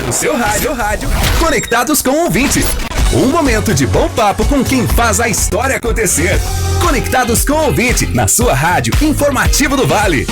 O seu rádio, conectados com o ouvinte. Um momento de bom papo com quem faz a história acontecer. Conectados com o ouvinte, na sua rádio Informativo do Vale.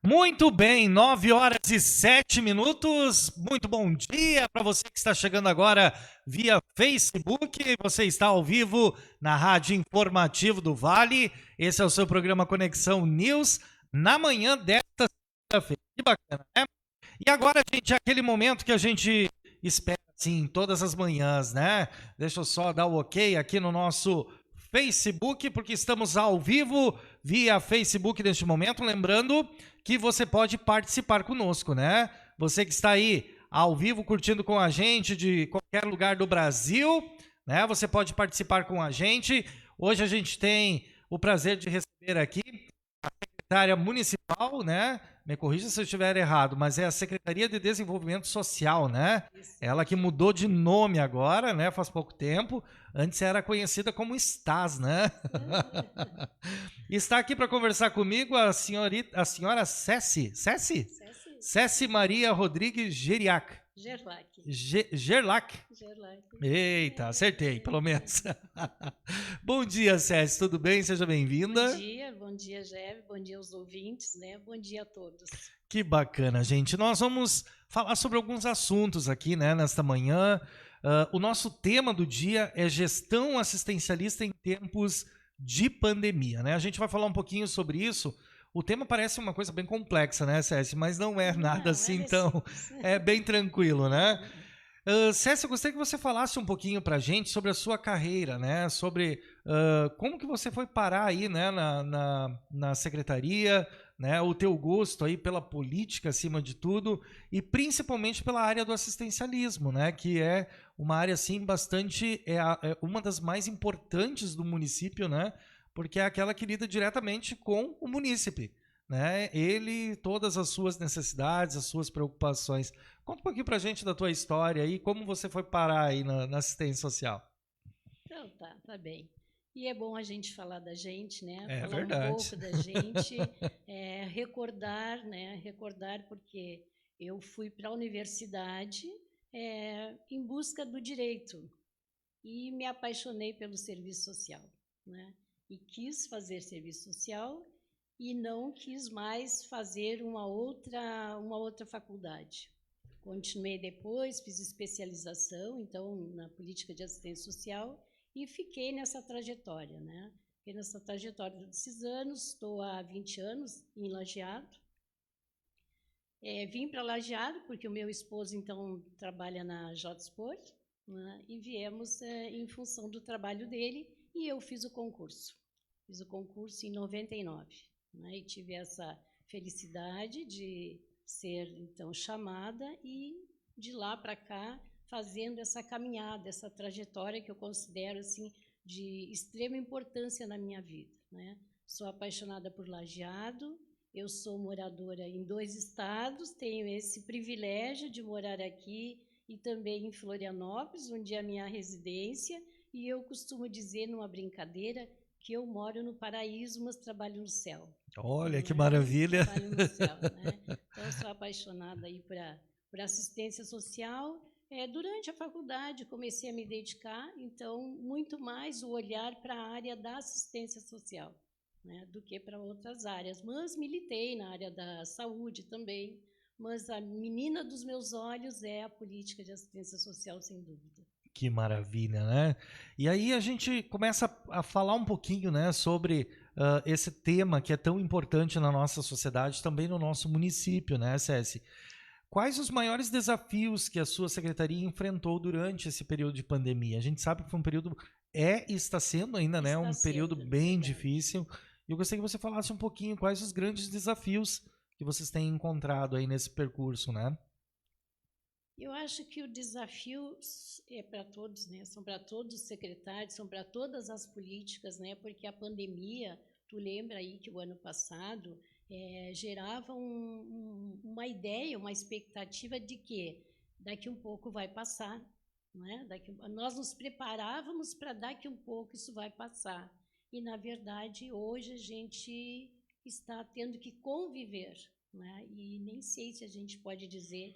Muito bem, 9h07. Muito bom dia para você que está chegando agora via Facebook. Você está ao vivo na Rádio Informativo do Vale. Esse é o seu programa Conexão News na manhã desta segunda-feira. Que bacana, né? E agora, gente, é aquele momento que a gente espera, sim, todas as manhãs, né? Deixa eu só dar o ok aqui no nosso Facebook, porque estamos ao vivo via Facebook neste momento. Lembrando que você pode participar conosco, né? Você que está aí ao vivo curtindo com a gente de qualquer lugar do Brasil, né? Você pode participar com a gente. Hoje a gente tem o prazer de receber aqui a secretária municipal, né? Me corrija se eu estiver errado, mas é a Secretaria de Desenvolvimento Social, né? Ela que mudou de nome agora, né? Faz pouco tempo. Antes era conhecida como Stas, né? Está aqui para conversar comigo a senhora Ceci Maria Rodrigues Gerlac. Eita, acertei, pelo menos. Bom dia, Ceci, tudo bem? Seja bem-vinda. Bom dia, Geve, bom dia aos ouvintes, né? Bom dia a todos. Que bacana, gente. Nós vamos falar sobre alguns assuntos aqui, né, nesta manhã. O nosso tema do dia é gestão assistencialista em tempos de pandemia, né? A gente vai falar um pouquinho sobre isso. O tema parece uma coisa bem complexa, né, Cécia? Mas não é nada assim, então é bem tranquilo, né? Cécia, eu gostaria que você falasse um pouquinho pra gente sobre a sua carreira, né? Sobre como que você foi parar aí, né, na secretaria, né? O teu gosto aí pela política acima de tudo e principalmente pela área do assistencialismo, né? Que é uma área assim bastante é uma das mais importantes do município, né? Porque é aquela que lida diretamente com o munícipe, né? Ele, todas as suas necessidades, as suas preocupações. Conta um pouquinho pra gente da tua história aí, como você foi parar aí na assistência social. Então, tá bem. E é bom a gente falar da gente, né? É falar verdade. um pouco da gente, recordar, né? Recordar porque eu fui para a universidade em busca do direito e me apaixonei pelo serviço social, né? E quis fazer serviço social e não quis mais fazer uma outra faculdade. Continuei depois, fiz especialização, então, na política de assistência social e fiquei nessa trajetória, né? Fiquei nessa trajetória desses anos, estou há 20 anos em Lajeado. Vim para Lajeado porque o meu esposo, então, trabalha na Jotspor, né? E viemos em função do trabalho dele e eu fiz o concurso. Fiz o concurso em 99, né? E tive essa felicidade de ser, então, chamada e, de lá para cá, fazendo essa caminhada, essa trajetória que eu considero, assim, de extrema importância na minha vida, né? Sou apaixonada por Lajeado, eu sou moradora em 2 estados, tenho esse privilégio de morar aqui e também em Florianópolis, onde é a minha residência, e eu costumo dizer, numa brincadeira, que eu moro no paraíso, mas trabalho no céu. Olha, que maravilha! Trabalho no céu, né? Então, eu sou apaixonada aí por assistência social. Durante a faculdade, comecei a me dedicar, então, muito mais o olhar para a área da assistência social, né, do que para outras áreas. Mas militei na área da saúde também, mas a menina dos meus olhos é a política de assistência social, sem dúvida. Que maravilha, né? E aí a gente começa a falar um pouquinho, né, sobre esse tema que é tão importante na nossa sociedade, também no nosso município, né, Céci? Quais os maiores desafios que a sua secretaria enfrentou durante esse período de pandemia? A gente sabe que foi um período, e está sendo ainda, né, um período bem difícil. Eu gostaria que você falasse um pouquinho quais os grandes desafios que vocês têm encontrado aí nesse percurso, né? Eu acho que o desafio é para todos, né? São para todos os secretários, são para todas as políticas, né? Porque a pandemia, tu lembra aí que o ano passado gerava uma ideia, uma expectativa de que daqui um pouco vai passar, não é? Nós nos preparávamos para daqui um pouco isso vai passar. E, na verdade, hoje a gente está tendo que conviver, né? E nem sei se a gente pode dizer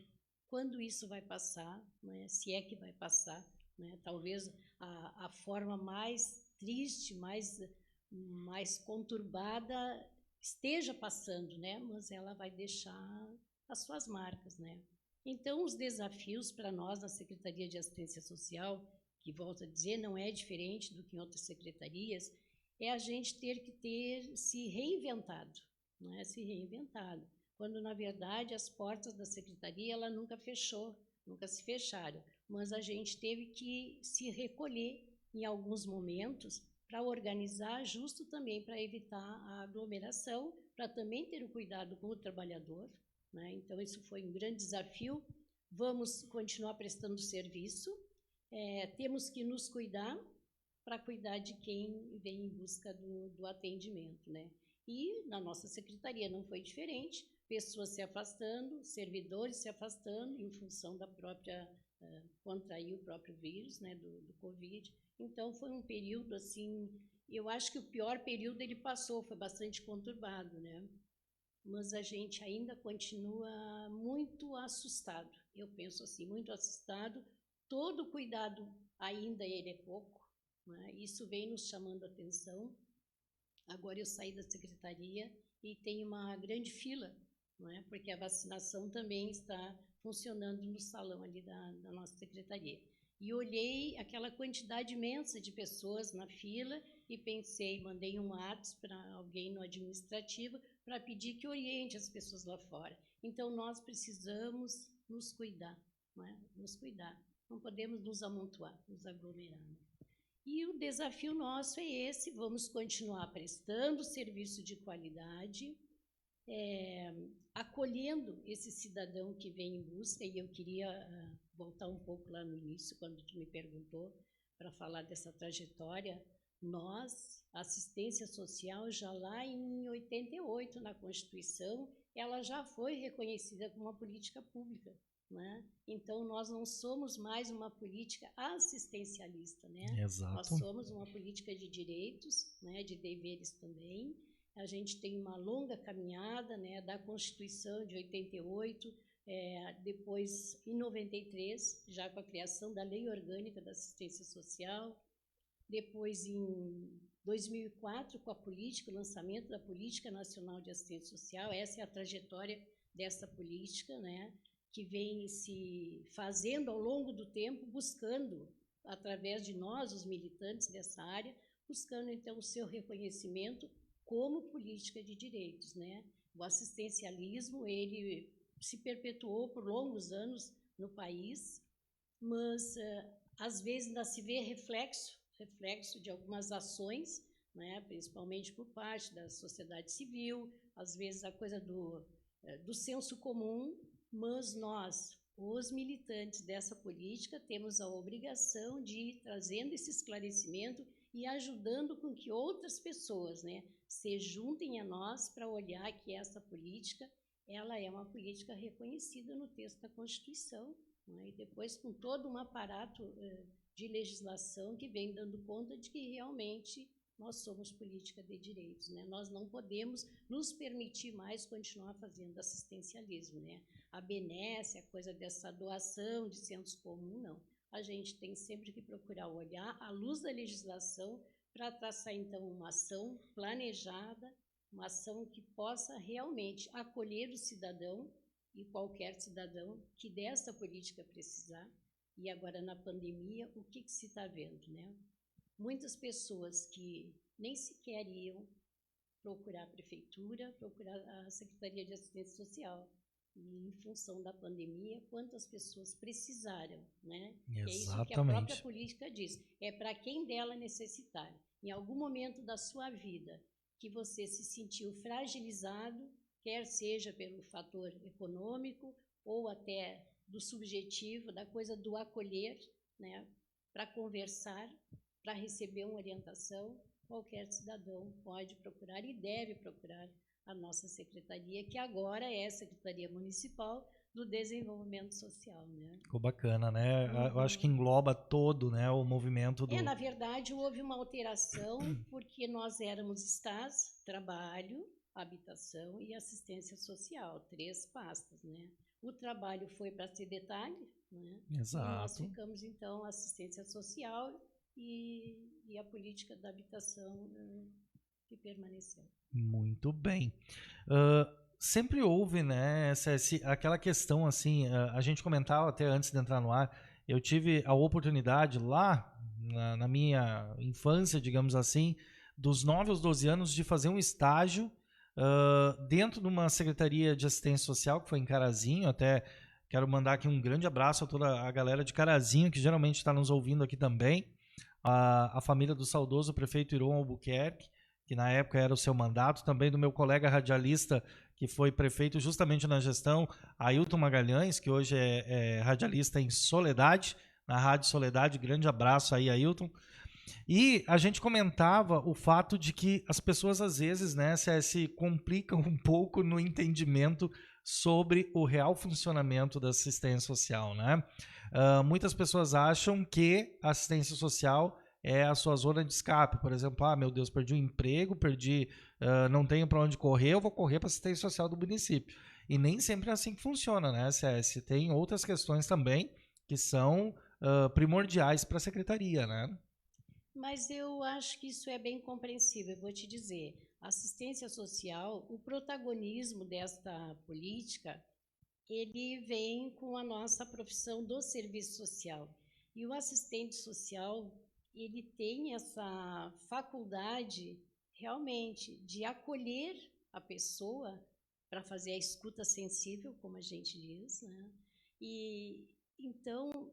quando isso vai passar, né? Se é que vai passar, né? Talvez a forma mais triste, mais conturbada esteja passando, né? Mas ela vai deixar as suas marcas, né? Então, os desafios para nós na Secretaria de Assistência Social, que, volto a dizer, não é diferente do que em outras secretarias, é a gente ter que ter se reinventado, não é? Se reinventado. Quando, na verdade, as portas da secretaria ela nunca fechou, nunca se fecharam, mas a gente teve que se recolher em alguns momentos para organizar, justo também para evitar a aglomeração, para também ter o cuidado com o trabalhador, né? Então, isso foi um grande desafio. Vamos continuar prestando serviço, temos que nos cuidar para cuidar de quem vem em busca do atendimento, né? E na nossa secretaria não foi diferente, pessoas se afastando, servidores se afastando em função da própria, contrair o próprio vírus, né, do Covid. Então, foi um período, assim, eu acho que o pior período ele passou, foi bastante conturbado, né? Mas a gente ainda continua muito assustado, eu penso assim, muito assustado, todo cuidado ainda ele é pouco, né? Isso vem nos chamando a atenção. Agora eu saí da secretaria e tem uma grande fila, não é? Porque a vacinação também está funcionando no salão ali da nossa secretaria. E olhei aquela quantidade imensa de pessoas na fila e pensei, mandei um WhatsApp para alguém no administrativo para pedir que oriente as pessoas lá fora. Então, nós precisamos nos cuidar, não é? Nos cuidar. Não podemos nos amontoar, nos aglomerar. E o desafio nosso é esse, vamos continuar prestando serviço de qualidade, acolhendo esse cidadão que vem em busca, e eu queria voltar um pouco lá no início, quando tu me perguntou, para falar dessa trajetória. Nós, assistência social, já lá em 88, na Constituição, ela já foi reconhecida como uma política pública, né? Então, nós não somos mais uma política assistencialista, né? Exato. Nós somos uma política de direitos, né, de deveres também. A gente tem uma longa caminhada, né, da Constituição de 88, depois, em 93, já com a criação da Lei Orgânica da Assistência Social, depois, em 2004, com o lançamento da Política Nacional de Assistência Social. Essa é a trajetória dessa política, né, que vem se fazendo ao longo do tempo, buscando, através de nós, os militantes dessa área, buscando, então, o seu reconhecimento como política de direitos, né? O assistencialismo, ele se perpetuou por longos anos no país, mas, às vezes, ainda se vê reflexo de algumas ações, né? Principalmente por parte da sociedade civil, às vezes a coisa do senso comum, mas nós, os militantes dessa política, temos a obrigação de ir trazendo esse esclarecimento e ajudando com que outras pessoas, né, se juntem a nós para olhar que essa política, ela é uma política reconhecida no texto da Constituição, né, e depois com todo um aparato de legislação que vem dando conta de que realmente nós somos política de direitos, né? Nós não podemos nos permitir mais continuar fazendo assistencialismo, né? A benesse, a coisa dessa doação de senso comum, não. A gente tem sempre que procurar olhar à luz da legislação para traçar, então, uma ação planejada, uma ação que possa realmente acolher o cidadão e qualquer cidadão que dessa política precisar. E agora, na pandemia, o que se está vendo, né? Muitas pessoas que nem sequer iam procurar a prefeitura, procurar a Secretaria de Assistência Social. E, em função da pandemia, quantas pessoas precisaram, né? Exatamente. É isso que a própria política diz, é para quem dela necessitar. Em algum momento da sua vida que você se sentiu fragilizado, quer seja pelo fator econômico ou até do subjetivo, da coisa do acolher, né? Para conversar, para receber uma orientação, qualquer cidadão pode procurar e deve procurar a nossa secretaria, que agora é a Secretaria Municipal do desenvolvimento social, né? Ficou bacana, né? Eu acho que engloba todo, né, o movimento do... Na verdade, houve uma alteração porque nós éramos STAS, trabalho, habitação e assistência social, 3 pastas, né? O trabalho foi para ser detalhe, né? Exato. E nós ficamos, então, assistência social e a política da habitação que permaneceu. Muito bem. Sempre houve, né, aquela questão assim, a gente comentava até antes de entrar no ar, eu tive a oportunidade lá na minha infância, digamos assim, dos 9 aos 12 anos, de fazer um estágio dentro de uma secretaria de assistência social, que foi em Carazinho. Até quero mandar aqui um grande abraço a toda a galera de Carazinho, que geralmente está nos ouvindo aqui também, a família do saudoso prefeito Iron Albuquerque, que na época era o seu mandato, também do meu colega radialista, que foi prefeito justamente na gestão, Ailton Magalhães, que hoje é radialista em Soledade, na Rádio Soledade. Grande abraço aí, Ailton. E a gente comentava o fato de que as pessoas, às vezes, né, se complicam um pouco no entendimento sobre o real funcionamento da assistência social, né? Muitas pessoas acham que a assistência social é a sua zona de escape. Por exemplo, meu Deus, perdi o emprego, não tenho para onde correr, eu vou correr para a assistência social do município. E nem sempre é assim que funciona, né, CS? Tem outras questões também que são primordiais para a secretaria, né? Mas eu acho que isso é bem compreensível. Eu vou te dizer, a assistência social, o protagonismo desta política, ele vem com a nossa profissão do serviço social. E o assistente social, ele tem essa faculdade realmente de acolher a pessoa para fazer a escuta sensível, como a gente diz, né? E então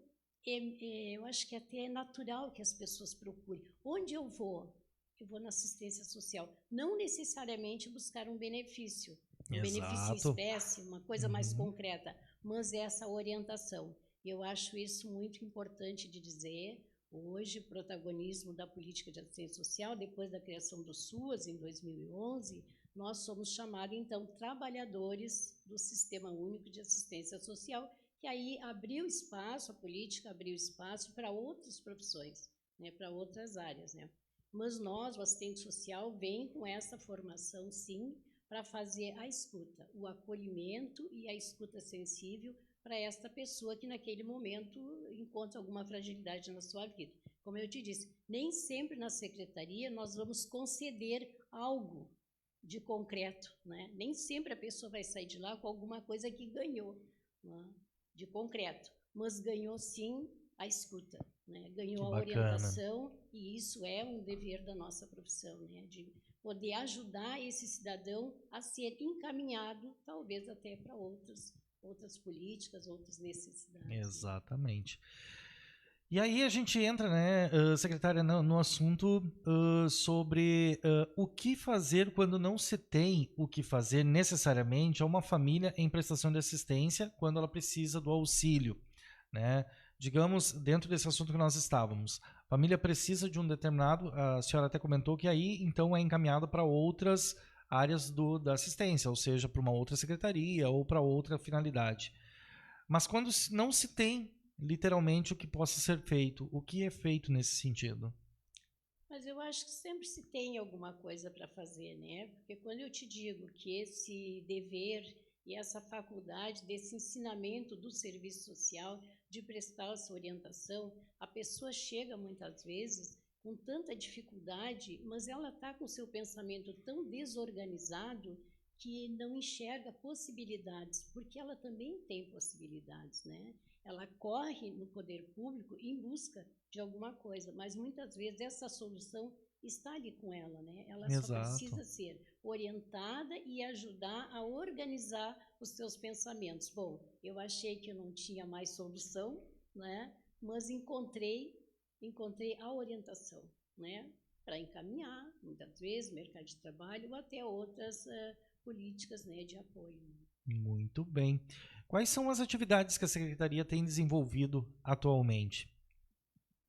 eu acho que até é natural que as pessoas procurem. Onde eu vou? Eu vou na assistência social. Não necessariamente buscar um benefício. Um benefício em espécie, uma coisa mais concreta, mas essa orientação. Eu acho isso muito importante de dizer. Hoje, o protagonismo da política de assistência social, depois da criação do SUAS, em 2011, nós somos chamados, então, trabalhadores do Sistema Único de Assistência Social, que aí abriu espaço, a política abriu espaço para outras profissões, né, para outras áreas, né? Mas nós, o assistente social, vem com essa formação, sim, para fazer a escuta, o acolhimento e a escuta sensível para esta pessoa que naquele momento encontra alguma fragilidade na sua vida. Como eu te disse, nem sempre na secretaria nós vamos conceder algo de concreto, né? Nem sempre a pessoa vai sair de lá com alguma coisa que ganhou, né, de concreto, mas ganhou sim a escuta, né? Ganhou a orientação, e isso é um dever da nossa profissão, né? De poder ajudar esse cidadão a ser encaminhado, talvez até para outras políticas, outras necessidades. Exatamente. E aí a gente entra, né, secretária, no assunto sobre o que fazer quando não se tem o que fazer necessariamente a uma família em prestação de assistência quando ela precisa do auxílio, né? Digamos, dentro desse assunto que nós estávamos, a família precisa de um determinado, a senhora até comentou que aí então é encaminhada para outras áreas da assistência, ou seja, para uma outra secretaria ou para outra finalidade. Mas quando não se tem literalmente o que possa ser feito, o que é feito nesse sentido? Mas eu acho que sempre se tem alguma coisa para fazer, né? Porque quando eu te digo que esse dever e essa faculdade desse ensinamento do serviço social, de prestar essa orientação, a pessoa chega muitas vezes com tanta dificuldade, mas ela está com o seu pensamento tão desorganizado que não enxerga possibilidades, porque ela também tem possibilidades, né? Ela corre no poder público em busca de alguma coisa, mas muitas vezes essa solução está ali com ela, né? Ela só precisa ser orientada e ajudar a organizar os seus pensamentos. Bom, eu achei que eu não tinha mais solução, né? Mas encontrei a orientação, né? Para encaminhar, muitas vezes, mercado de trabalho ou até outras políticas, né, de apoio. Muito bem. Quais são as atividades que a Secretaria tem desenvolvido atualmente?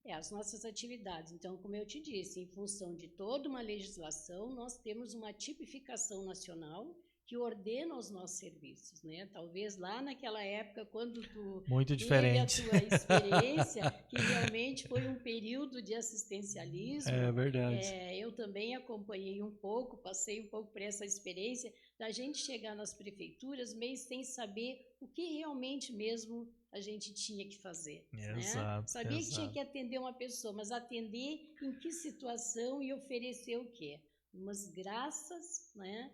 As nossas atividades, então, como eu te disse, em função de toda uma legislação, nós temos uma tipificação nacional, que ordena os nossos serviços, né? Talvez lá naquela época, quando tu Muito teve diferente. a tua experiência, que realmente foi um período de assistencialismo, É verdade. eu também acompanhei um pouco, passei um pouco por essa experiência, da gente chegar nas prefeituras meio sem saber o que realmente mesmo a gente tinha que fazer, né? Exato, Sabia que tinha exato. que atender uma pessoa, mas atender em que situação e oferecer o quê? Mas graças, né,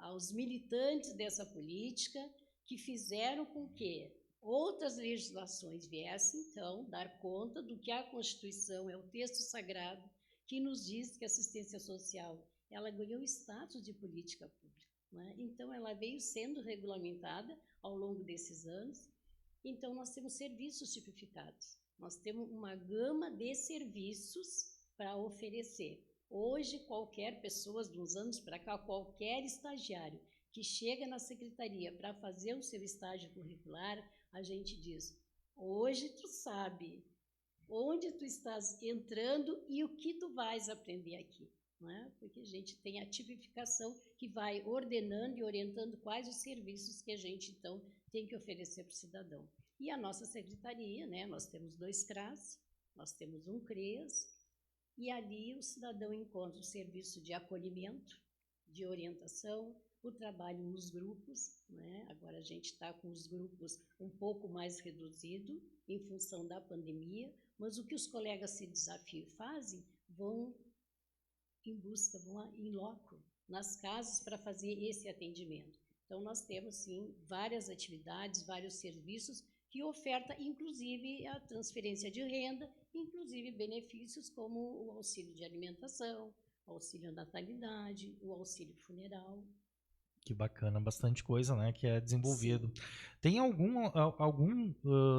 aos militantes dessa política que fizeram com que outras legislações viessem, então, dar conta do que a Constituição, é o texto sagrado, que nos diz que a assistência social ela ganhou status de política pública, né? Então, ela veio sendo regulamentada ao longo desses anos. Então, nós temos serviços tipificados, nós temos uma gama de serviços para oferecer. Hoje, qualquer pessoa, de uns anos para cá, qualquer estagiário que chega na secretaria para fazer o seu estágio curricular, a gente diz, hoje tu sabe onde tu estás entrando e o que tu vais aprender aqui, né? Porque a gente tem a tipificação que vai ordenando e orientando quais os serviços que a gente, então, tem que oferecer para o cidadão. E a nossa secretaria, né? Nós temos 2 CRAS, nós temos um CREAS, e ali o cidadão encontra o serviço de acolhimento, de orientação, o trabalho nos grupos, né? Agora a gente está com os grupos um pouco mais reduzido em função da pandemia, mas o que os colegas se desafiam e fazem, vão em busca, vão em loco, nas casas para fazer esse atendimento. Então nós temos sim várias atividades, vários serviços que oferta inclusive a transferência de renda, inclusive benefícios como o auxílio de alimentação, o auxílio natalidade, o auxílio funeral. Que bacana, bastante coisa, né, que é desenvolvido. Sim. Tem algum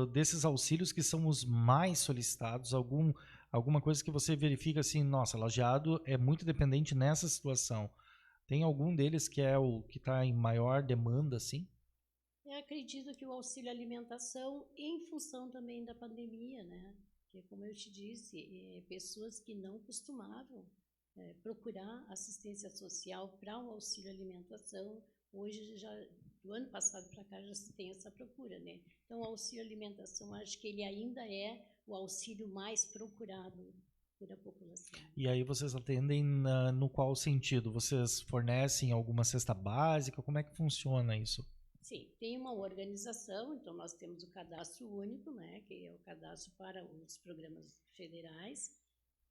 desses auxílios que são os mais solicitados? Alguma coisa que você verifica assim, nossa, lajeado é muito dependente nessa situação. Tem algum deles que é o que está em maior demanda, assim? Eu acredito que o auxílio alimentação, em função também da pandemia, né? Porque, como eu te disse, pessoas que não costumavam procurar assistência social para o auxílio alimentação, hoje já, do ano passado para cá, já se tem essa procura, né? Então, o auxílio alimentação, acho que ele ainda é o auxílio mais procurado por a população. E aí vocês atendem no qual sentido? Vocês fornecem alguma cesta básica? Como é que funciona isso? Sim, tem uma organização, então nós temos o cadastro único, né, que é o cadastro para os programas federais.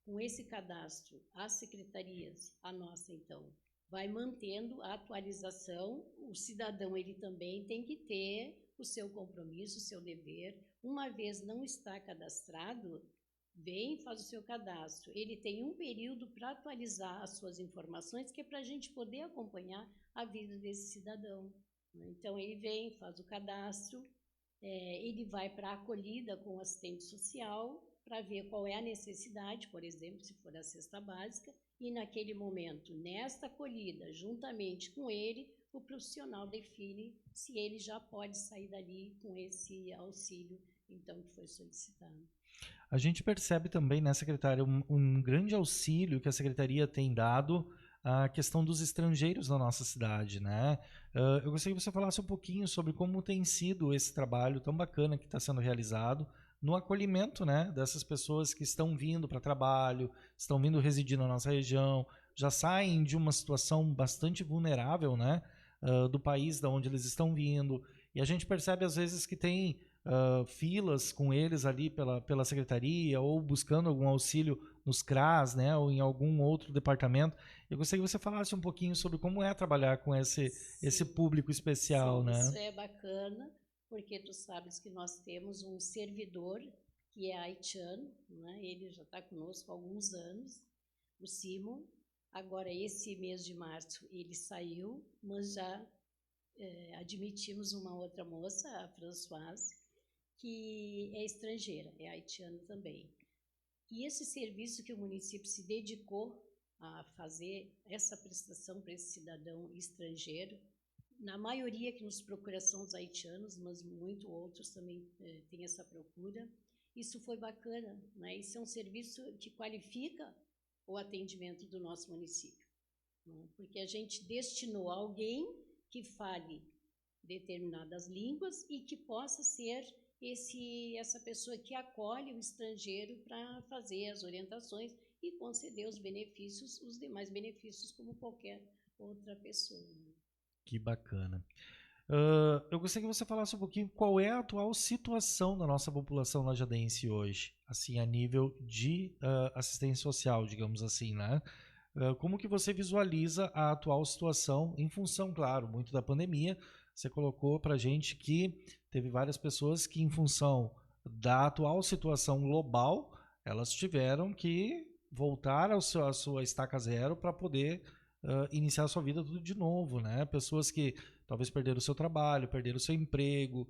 Com esse cadastro, as secretarias, a nossa então, vai mantendo a atualização. O cidadão ele também tem que ter o seu compromisso, o seu dever. Uma vez não está cadastrado, vem, faz o seu cadastro. Ele tem um período para atualizar as suas informações, que é para a gente poder acompanhar a vida desse cidadão. Então, ele vem, faz o cadastro, ele vai para a acolhida com o assistente social para ver qual é a necessidade, por exemplo, se for a cesta básica, e naquele momento, nesta acolhida, juntamente com ele, o profissional define se ele já pode sair dali com esse auxílio, então, que foi solicitado. A gente percebe também, né, secretária, um grande auxílio que a secretaria tem dado à questão dos estrangeiros na nossa cidade, né? Eu gostaria que você falasse um pouquinho sobre como tem sido esse trabalho tão bacana que está sendo realizado no acolhimento, né, dessas pessoas que estão vindo para trabalho, estão vindo residir na nossa região, já saem de uma situação bastante vulnerável, né, do país da onde eles estão vindo, e a gente percebe às vezes que tem filas com eles ali pela secretaria ou buscando algum auxílio nos CRAS, né, ou em algum outro departamento. Eu gostaria que você falasse um pouquinho sobre como é trabalhar com esse público especial, sim, né? Isso é bacana, porque tu sabes que nós temos um servidor que é haitiano, né? Ele já está conosco há alguns anos, o Simon. Agora, esse mês de março, ele saiu, mas já admitimos uma outra moça, a Françoise, que é estrangeira, é haitiana também. E esse serviço que o município se dedicou a fazer, essa prestação para esse cidadão estrangeiro, na maioria que nos procura são os haitianos, mas muito outros também têm essa procura. Isso foi bacana, né? Isso é um serviço que qualifica o atendimento do nosso município, né? Porque a gente destinou alguém que fale determinadas línguas e que possa ser essa pessoa que acolhe o estrangeiro para fazer as orientações e conceder os benefícios, os demais benefícios, como qualquer outra pessoa. Que bacana. Eu gostaria que você falasse um pouquinho qual é a atual situação da nossa população lajadense hoje, assim, a nível de assistência social, digamos assim, né? Como que você visualiza a atual situação em função, claro, muito da pandemia? Você colocou para a gente que teve várias pessoas que, em função da atual situação global, elas tiveram que voltar à sua estaca zero para poder iniciar a sua vida tudo de novo, né? Pessoas que talvez perderam o seu trabalho, perderam o seu emprego,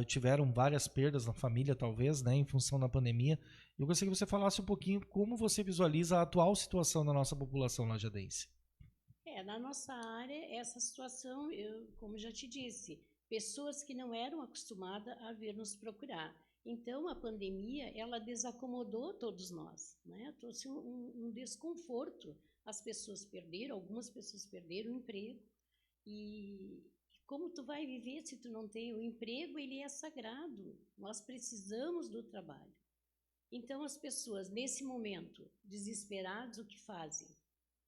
tiveram várias perdas na família, talvez, né, em função da pandemia. Eu gostaria que você falasse um pouquinho como você visualiza a atual situação da nossa população lajadense. Na nossa área, essa situação, como já te disse, pessoas que não eram acostumadas a vir nos procurar. Então, a pandemia, ela desacomodou todos nós, né? Trouxe um desconforto. As pessoas perderam, algumas pessoas perderam o emprego. E como tu vai viver se tu não tem o emprego? Ele é sagrado. Nós precisamos do trabalho. Então, as pessoas, nesse momento, desesperadas, o que fazem?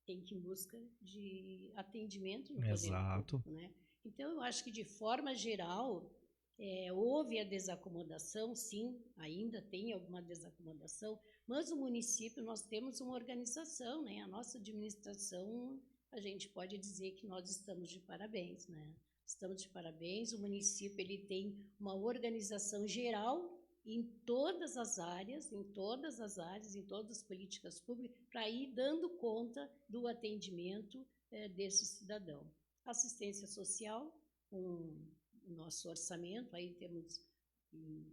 Tem que ir em busca de atendimento no poder público, né? Então, eu acho que, de forma geral, houve a desacomodação, sim, ainda tem alguma desacomodação, mas o município, nós temos uma organização, né? A nossa administração, a gente pode dizer que nós estamos de parabéns, né? Estamos de parabéns, o município ele tem uma organização geral em todas as áreas, em todas as políticas públicas, para ir dando conta do atendimento desse cidadão. Assistência social, o nosso orçamento, aí temos em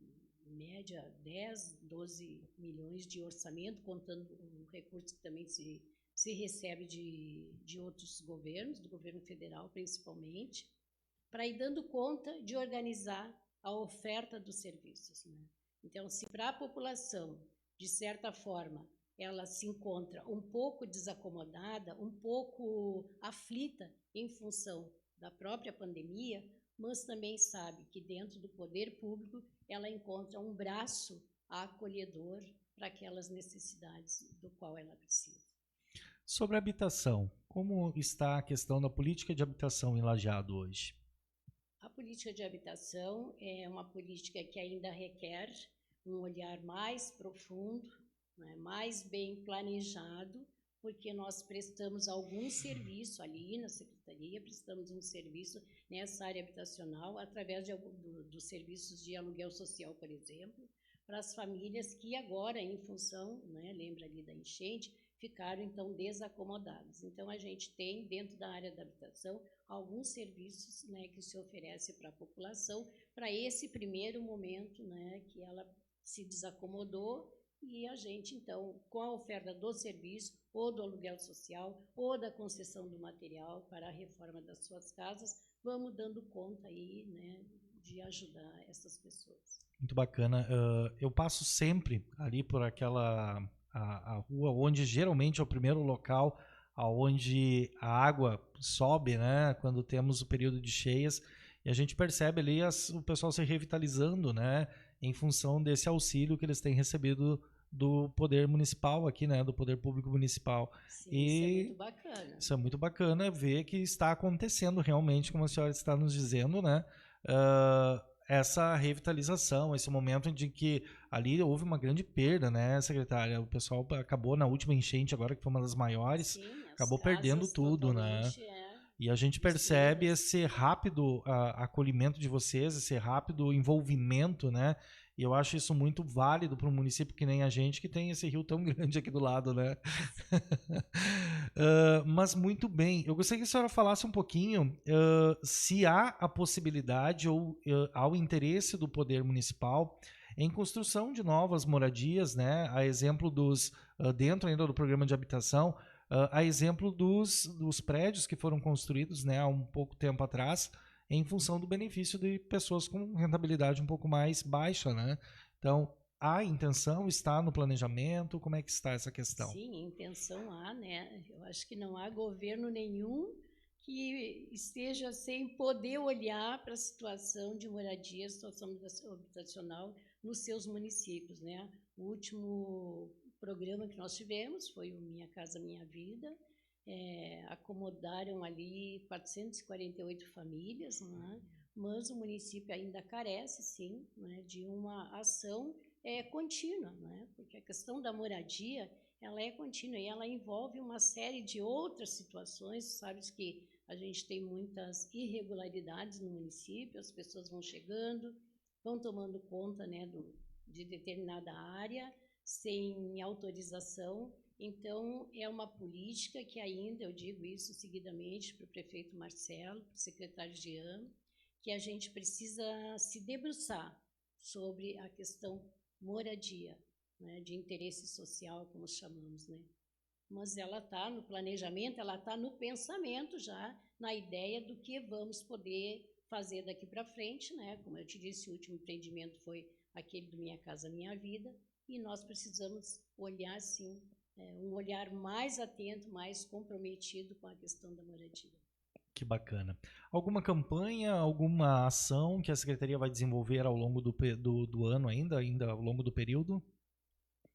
média 10, 12 milhões de orçamento, contando o recurso que também se recebe de outros governos, do governo federal principalmente, para ir dando conta de organizar a oferta dos serviços, né? Então, se para a população, de certa forma, ela se encontra um pouco desacomodada, um pouco aflita em função da própria pandemia, mas também sabe que dentro do poder público ela encontra um braço acolhedor para aquelas necessidades do qual ela precisa. Sobre a habitação, como está a questão da política de habitação em Lajeado hoje? A política de habitação é uma política que ainda requer um olhar mais profundo, né, mais bem planejado, porque nós prestamos algum serviço ali na Secretaria, prestamos um serviço nessa área habitacional, através dos serviços de aluguel social, por exemplo, para as famílias que agora, em função, né, lembra ali da enchente, ficaram então desacomodadas. Então, a gente tem, dentro da área da habitação, alguns serviços, né, que se oferecem para a população, para esse primeiro momento, né, que ela se desacomodou, e a gente, então, com a oferta do serviço, ou do aluguel social, ou da concessão do material para a reforma das suas casas, vamos dando conta aí, né, de ajudar essas pessoas. Muito bacana. Eu passo sempre ali por aquela a rua onde geralmente é o primeiro local onde a água sobe, né, quando temos o período de cheias, e a gente percebe ali o pessoal se revitalizando, né, em função desse auxílio que eles têm recebido do poder municipal aqui, né, do poder público municipal. Sim, isso é muito bacana. Isso é muito bacana ver que está acontecendo realmente, como a senhora está nos dizendo, né, essa revitalização, esse momento de que ali houve uma grande perda, né, secretária? O pessoal acabou na última enchente agora, que foi uma das maiores, sim, acabou perdendo tudo, né? E a gente percebe esse rápido acolhimento de vocês, esse rápido envolvimento, né? E eu acho isso muito válido para um município que nem a gente, que tem esse rio tão grande aqui do lado, né? Mas muito bem, eu gostaria que a senhora falasse um pouquinho se há a possibilidade ou há o interesse do poder municipal em construção de novas moradias, né? A exemplo dentro ainda do programa de habitação, a exemplo dos prédios que foram construídos, né, há um pouco tempo atrás, em função do benefício de pessoas com rentabilidade um pouco mais baixa, né? Então, a intenção está no planejamento? Como é que está essa questão? Sim, intenção há, né? Eu acho que não há governo nenhum que esteja sem poder olhar para a situação de moradia, situação habitacional nos seus municípios, né? O último programa que nós tivemos foi o Minha Casa Minha Vida, acomodaram ali 448 famílias, né? Mas o município ainda carece, sim, né, de uma ação contínua, né? Porque a questão da moradia, ela é contínua e ela envolve uma série de outras situações, sabe que a gente tem muitas irregularidades no município, as pessoas vão chegando, vão tomando conta, né, de determinada área, sem autorização. Então, é uma política que ainda, eu digo isso seguidamente para o prefeito Marcelo, para o secretário Jean, que a gente precisa se debruçar sobre a questão moradia, né, de interesse social, como chamamos, né? Mas ela está no planejamento, ela está no pensamento já, na ideia do que vamos poder fazer daqui para frente, né? Como eu te disse, o último empreendimento foi aquele do Minha Casa Minha Vida, e nós precisamos olhar, sim, um olhar mais atento, mais comprometido com a questão da moradia. Que bacana. Alguma campanha, alguma ação que a Secretaria vai desenvolver ao longo do ano ainda ao longo do período?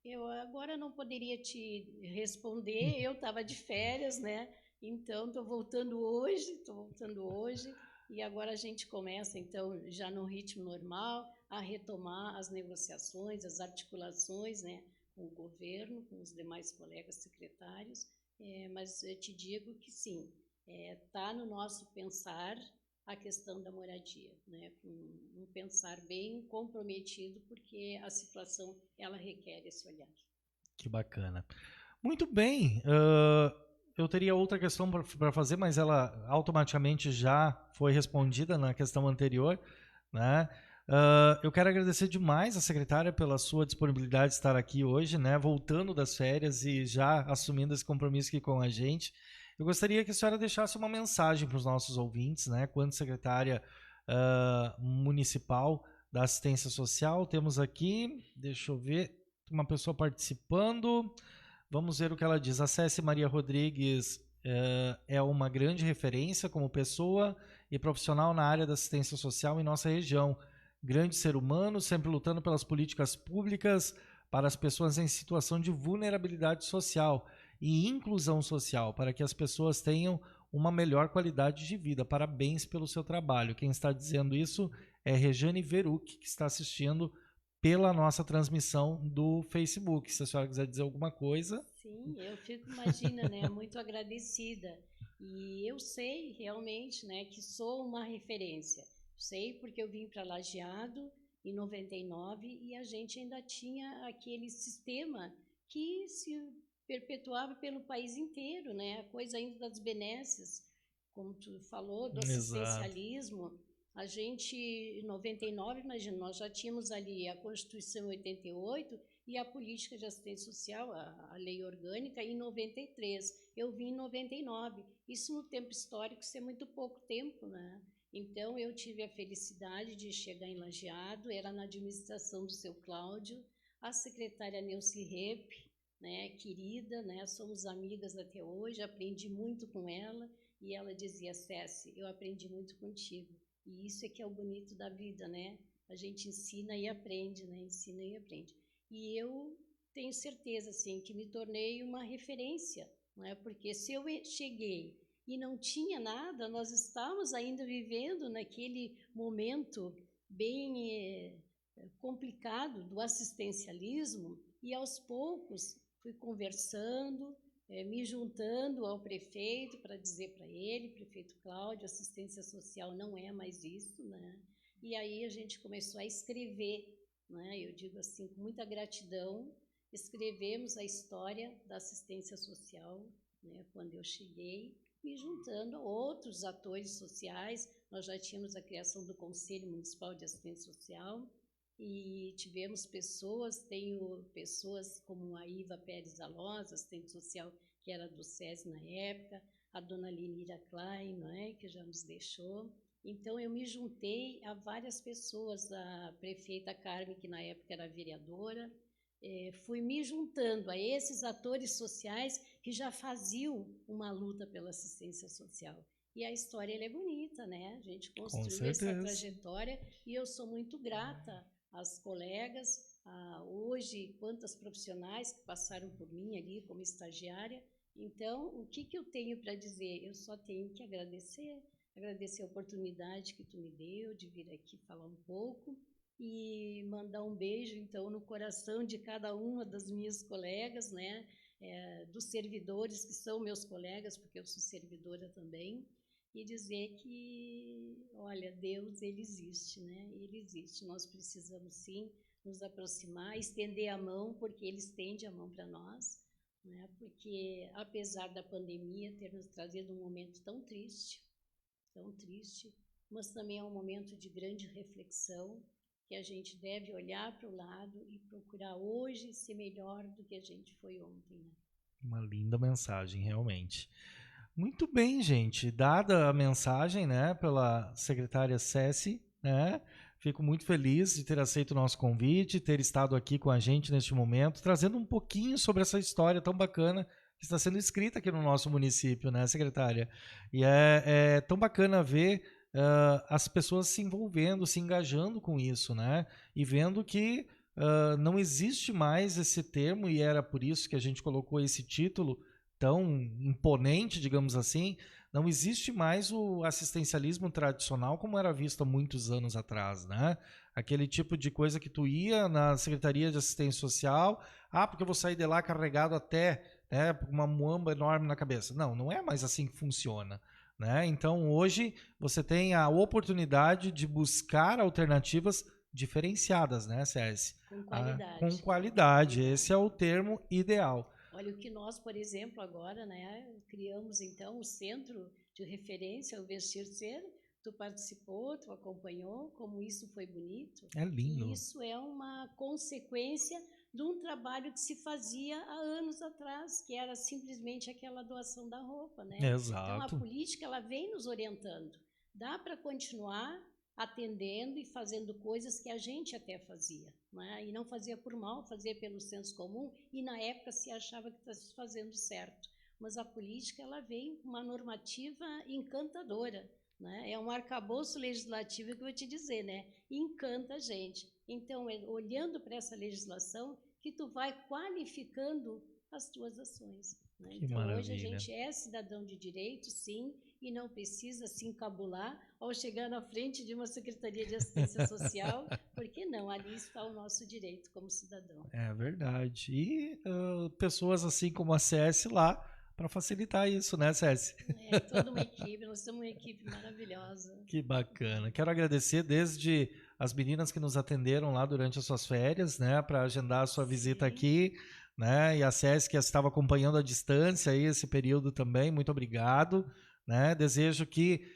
Eu agora não poderia te responder, eu estava de férias, né? Então, estou voltando hoje, e agora a gente começa, então, já no ritmo normal, a retomar as negociações, as articulações, né, com o governo, com os demais colegas secretários, mas eu te digo que sim, está no nosso pensar a questão da moradia, né, com um pensar bem comprometido, porque a situação ela requer esse olhar. Que bacana. Muito bem. Eu teria outra questão para fazer, mas ela automaticamente já foi respondida na questão anterior, né? Eu quero agradecer demais a secretária pela sua disponibilidade de estar aqui hoje, né? Voltando das férias e já assumindo esse compromisso aqui com a gente. Eu gostaria que a senhora deixasse uma mensagem para os nossos ouvintes, né? Quanto secretária municipal da assistência social, temos aqui, deixa eu ver, uma pessoa participando. Vamos ver o que ela diz. Acesse Maria Rodrigues, é uma grande referência como pessoa e profissional na área da assistência social em nossa região. Grande ser humano, sempre lutando pelas políticas públicas para as pessoas em situação de vulnerabilidade social e inclusão social, para que as pessoas tenham uma melhor qualidade de vida. Parabéns pelo seu trabalho. Quem está dizendo isso é Rejane Veruc, que está assistindo pela nossa transmissão do Facebook. Se a senhora quiser dizer alguma coisa. Sim, eu fico, imagina, né, muito agradecida. E eu sei realmente, né, que sou uma referência. Sei porque eu vim para Lajeado em 99 e a gente ainda tinha aquele sistema que se perpetuava pelo país inteiro, né? A coisa ainda das benesses, como tu falou, do assistencialismo. A gente, em 99, imagina, nós já tínhamos ali a Constituição 88 e a Política de Assistência Social, a Lei Orgânica, em 93. Eu vim em 99. Isso no tempo histórico, isso é muito pouco tempo, né? Então, eu tive a felicidade de chegar em Lajeado, era na administração do seu Cláudio, a secretária Neuci Rep, né, querida, né, somos amigas até hoje, aprendi muito com ela, e ela dizia, Céci, eu aprendi muito contigo. E isso é que é o bonito da vida, né? A gente ensina e aprende, né? Ensina e aprende. E eu tenho certeza, assim, que me tornei uma referência, não é? Porque se eu cheguei e não tinha nada, nós estávamos ainda vivendo naquele momento bem complicado do assistencialismo, e aos poucos fui conversando, me juntando ao prefeito para dizer para ele, prefeito Cláudio, assistência social não é mais isso, né? E aí a gente começou a escrever, né? Eu digo assim, com muita gratidão, escrevemos a história da assistência social, né? Quando eu cheguei, me juntando a outros atores sociais, nós já tínhamos a criação do Conselho Municipal de Assistência Social, e tivemos tenho pessoas como a Iva Pérez Alós, assistente social que era do SES na época, a dona Linira Klein, não é, que já nos deixou. Então, eu me juntei a várias pessoas, a prefeita Carmen, que na época era vereadora, fui me juntando a esses atores sociais que já faziam uma luta pela assistência social. E a história ela é bonita, né? A gente Com construiu essa certeza. trajetória e eu sou muito grata às colegas, hoje, quantas profissionais que passaram por mim ali como estagiária. Então, o que eu tenho para dizer? Eu só tenho que agradecer a oportunidade que tu me deu de vir aqui falar um pouco e mandar um beijo, então, no coração de cada uma das minhas colegas, né? Dos servidores que são meus colegas, porque eu sou servidora também, e dizer que, olha, Deus, Ele existe, né? Ele existe. Nós precisamos, sim, nos aproximar, estender a mão, porque Ele estende a mão para nós, né? Porque, apesar da pandemia ter nos trazido um momento tão triste, mas também é um momento de grande reflexão, que a gente deve olhar para o lado e procurar hoje ser melhor do que a gente foi ontem, né? Uma linda mensagem, realmente. Muito bem, gente. Dada a mensagem, né, pela secretária Ceci, né, fico muito feliz de ter aceito o nosso convite, ter estado aqui com a gente neste momento, trazendo um pouquinho sobre essa história tão bacana que está sendo escrita aqui no nosso município, né, secretária? E é tão bacana ver as pessoas se envolvendo, se engajando com isso, né? E vendo que não existe mais esse termo, e era por isso que a gente colocou esse título tão imponente, digamos assim. Não existe mais o assistencialismo tradicional como era visto há muitos anos atrás, né? Aquele tipo de coisa que tu ia na Secretaria de Assistência Social, porque eu vou sair de lá carregado até, né, uma muamba enorme na cabeça. Não, não é mais assim que funciona, né? Então hoje você tem a oportunidade de buscar alternativas diferenciadas, né, CS? Com qualidade. Com qualidade, esse é o termo ideal. Olha, o que nós, por exemplo, agora, né, criamos, então, o Centro de Referência, o Vestir Ser. Tu participou, tu acompanhou, como isso foi bonito. É lindo. E isso é uma consequência de um trabalho que se fazia há anos atrás, que era simplesmente aquela doação da roupa, né? Exato. Então, a política, ela vem nos orientando. Dá para continuar atendendo e fazendo coisas que a gente até fazia, né? E não fazia por mal, fazia pelo senso comum, e na época se achava que estava se fazendo certo. Mas a política, ela vem com uma normativa encantadora, né? É um arcabouço legislativo que eu vou te dizer, né? Encanta a gente. Então, olhando para essa legislação, que tu vai qualificando as tuas ações, né? Que então, maravilha. Hoje a gente é cidadão de direito, sim, e não precisa se encabular ao chegar na frente de uma Secretaria de Assistência Social, porque não, ali está o nosso direito como cidadão. É verdade. E pessoas assim como a CS lá, para facilitar isso, né, CS? É toda uma equipe, nós somos uma equipe maravilhosa. Que bacana. Quero agradecer desde as meninas que nos atenderam lá durante as suas férias, né, para agendar a sua visita aqui, né, e a CS que estava acompanhando à distância aí esse período também, muito obrigado, né, desejo que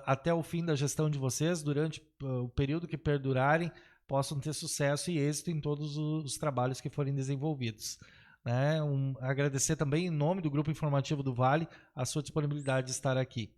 até o fim da gestão de vocês, durante o período que perdurarem, possam ter sucesso e êxito em todos os trabalhos que forem desenvolvidos. Né? Agradecer também em nome do Grupo Informativo do Vale a sua disponibilidade de estar aqui.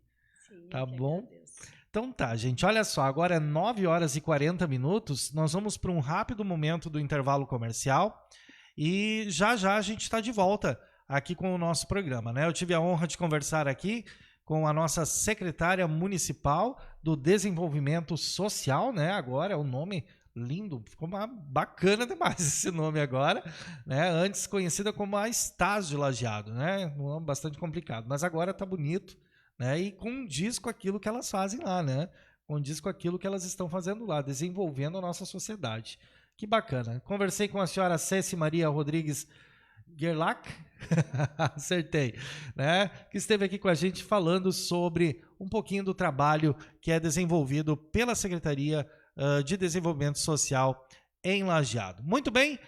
Sim, tá bom? Agradeço. Então tá, gente, olha só, agora é 9 horas e 40 minutos, nós vamos para um rápido momento do intervalo comercial e já a gente está de volta aqui com o nosso programa, né? Eu tive a honra de conversar aqui com a nossa secretária municipal do Desenvolvimento Social, né? Agora é o nome lindo, ficou bacana demais esse nome agora, né? Antes conhecida como a Stas de Lajeado, né? Um nome bastante complicado, mas agora tá bonito, né? E condiz com aquilo que elas fazem lá, né? Condiz com aquilo que elas estão fazendo lá, desenvolvendo a nossa sociedade. Que bacana. Conversei com a senhora Ceci Maria Rodrigues Gerlach, acertei, né? Que esteve aqui com a gente falando sobre um pouquinho do trabalho que é desenvolvido pela Secretaria de Desenvolvimento Social em Lajeado. Muito bem,